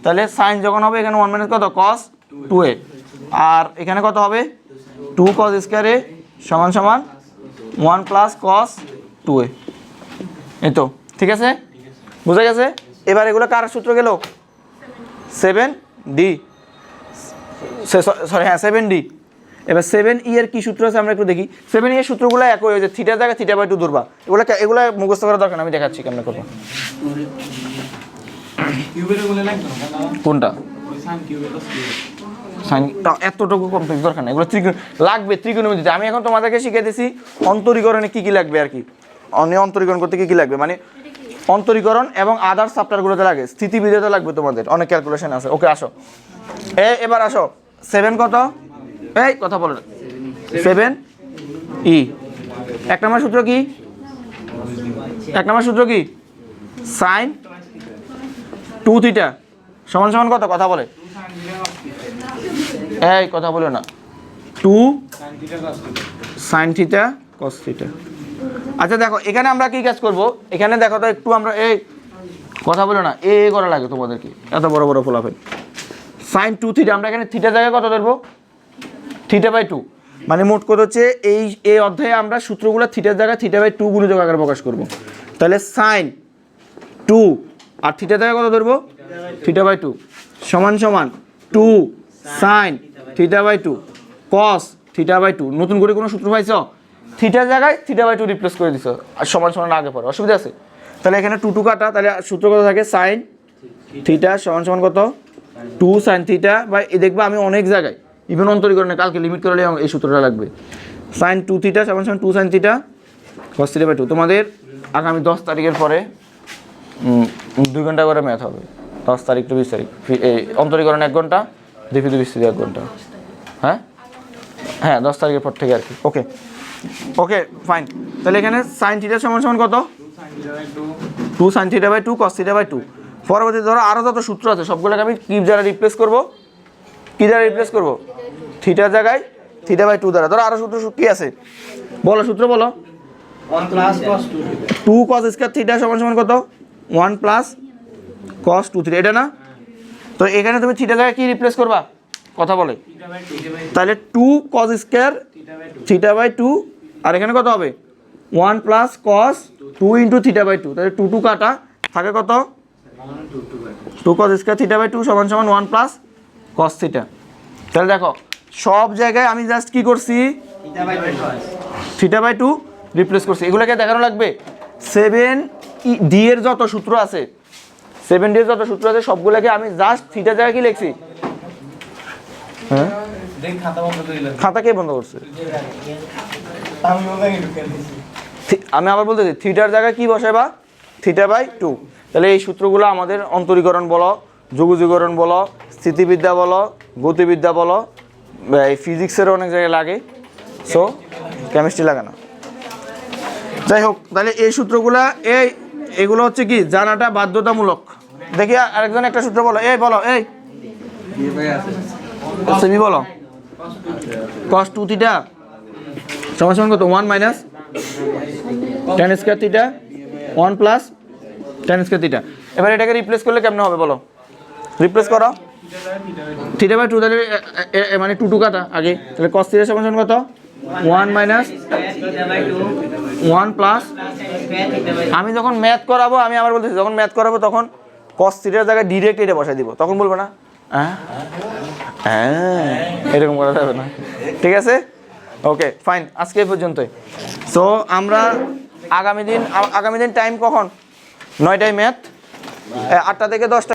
তাহলে sin যখন হবে এখানে 1 মাইনাস কত cos 2a, আর এখানে কত হবে 2 cos স্কয়ারে সমান সমান 1 প্লাস cos 2a। এই তো ঠিক আছে, বুঝা গেছে? এবার এগুলো কার সূত্র গেল? 7d, সরি হ্যাঁ 7d। এবার 7E এর কি সূত্র আছে আমরা একটু দেখি। 7E এর সূত্রগুলো একই, ওই যে থিটার জায়গায় θ/2 ধরবা, এগুলো মুখস্থ করা দরকার না, আমি দেখাচ্ছি কেমন করবো। কিউবের বলে লাগবে না কোনটা ওই সাইন কিউবের তো স্কয়ার সাইনটা এতটুকু কমপ্লেক্স দরকার না, এগুলো লাগবে ত্রিকোণমিতিতে। আমি এখন তোমাদেরকে শিখিয়ে দিয়েছি অন্তরীকরণে কি কি লাগবে আর কি, অন্তরীকরণ করতে কি কি লাগবে, মানে অন্তরীকরণ এবং আদার চ্যাপ্টারগুলোতে লাগে, স্থিতিবিদ্যাতে লাগবে তোমাদের, অনেক ক্যালকুলেশন আছে। ওকে আসো, এবার আসো 7 কত, এই কথা বলো 7E। 1 নম্বর সূত্র কি, 1 নম্বর সূত্র কি, সাইন 2θ সমান সমান কত, কথা বলে, এই কথা বলো না, 2 sin θ cos θ। আচ্ছা দেখো এখানে আমরা কি কাজ করব, এখানে দেখো তো একটু আমরা এই কথা বলো না, করা লাগে তোমাদেরকে, এত বড় বড় ফলাফল। sin 2θ আমরা এখানে থিটা জায়গায় কত ধরবো, θ/2, মানে মোট কথা হচ্ছে এই অধ্যায়ে আমরা সূত্রগুলো থিটার জায়গায় θ/2 গুণিতক আকারে প্রকাশ করব। তাহলে sin 2 আর থিটার জায়গায় কত ধরবো, θ/2 সমান সমান 2 sin θ/2 cos θ/2। নতুন করে কোনো সূত্র পাইছো, থিটার জায়গায় θ/2 রিপ্লেস করে দিছো আর সমান সমান আগে পরে, অসুবিধা আছে? তাহলে এখানে 2 কাটা, তাহলে সূত্র কত থাকে, sin θ সমান সমান কত, 2 sin θ বা দেখবা আমি অনেক জায়গায় ইভেন অন্তরীকরণে কালকে লিমিট করলে এই সূত্রটা লাগবে, sin 2θ সমান সমান 2 sin θ cos θ/2। তোমাদের আগামী 10 তারিখের পরে 2 ঘন্টা করে ম্যাথ হবে, 10 তারিখ টু 20 তারিখ, এই অন্তরীকরণ 1 ঘন্টা, দ্বিপদ বিস্তৃতি 1 ঘন্টা, হ্যাঁ হ্যাঁ 10 তারিখের পর থেকে আর কি। ওকে ওকে ফাইন। তাহলে এখানে sin θ সমান সমান কত, 2 sin θ/2 cos θ/2। পরবর্তী ধরো আরও যত সূত্র আছে সবগুলোকে আমি কি দ্বারা রিপ্লেস করব, কি দ্বারা রিপ্লেস করব, থিটার জায়গায় θ/2 দ্বারা। ধরো আরও সূত্র কি আছে বলো, সূত্র বলো, 1 প্লাস cos 2 cos স্কয়ার θ সমান সমান কত, 1 প্লাস cos 2θ, এটা না? তো এখানে তুমি থিটার জায়গায় কি রিপ্লেস করবা, কথা বলে, তাহলে 2 cos স্কয়ার θ/2 আর এখানে কত হবে, 1 প্লাস cos 2 ইন্টু θ/2, তাহলে 2 2 কাটা থাকে কত, 2 cos স্কয়ার θ/2 সমান সমান 1 প্লাস cos θ। তাহলে দেখো সব জায়গায় আমি জাস্ট কি করছি, θ/2 রিপ্লেস করছি। এগুলোকে দেখানো লাগবে 7D এর যত সূত্র আছে, 7D এর যত সূত্র আছে সবগুলোকে আমি জাস্ট থিটার জায়গায় কি লিখছি, হ্যাঁ দেখ খাতা বন্ধ করে দিলাম, খাতা কে বন্ধ করছে, আমি ওখানে ঢুকে দিয়েছি। আমি আবার বলতেছি থিটার জায়গায় কি বসাইবা, θ/2। তাহলে এই সূত্রগুলো আমাদের অন্তরীকরণ বলো, যোগজীকরণ বলো, স্থিতিবিদ্যা বলো, গতিবিদ্যা বলো, এই ফিজিক্সেরও অনেক জায়গায় লাগে, সো কেমিস্ট্রি লাগে না। যাই হোক, তাহলে এই সূত্রগুলা এগুলো হচ্ছে কি জানাটা বাধ্যতামূলক। দেখি আরেকজন একটা সূত্র বলো, বলো সেমি বলো, cos 2θ সমান সমান কত, 1 minus tan square θ 1 plus tan square θ। এবার এটাকে রিপ্লেস করলে কেমন হবে বলো, রিপ্লেস করো, θ/2 তাহলে মানে 2 2 কাটা আগে, তাহলে cos θ সমান সমান কত, 1 মাইনাস 1 প্লাস, আমি যখন ম্যাথ করাবো, আমি আবার বলতেছি যখন ম্যাথ করাবো তখন cos θ এর জায়গায় ডিরেক্ট এটা বসাই দিব, তখন বলবো না এরকম করা যাবে না, ঠিক আছে? ওকে ফাইন, আজকে এই পর্যন্তই। সো আমরা আগামী দিন টাইম কখন, 9টায় ম্যাথ, 8টা থেকে 10টা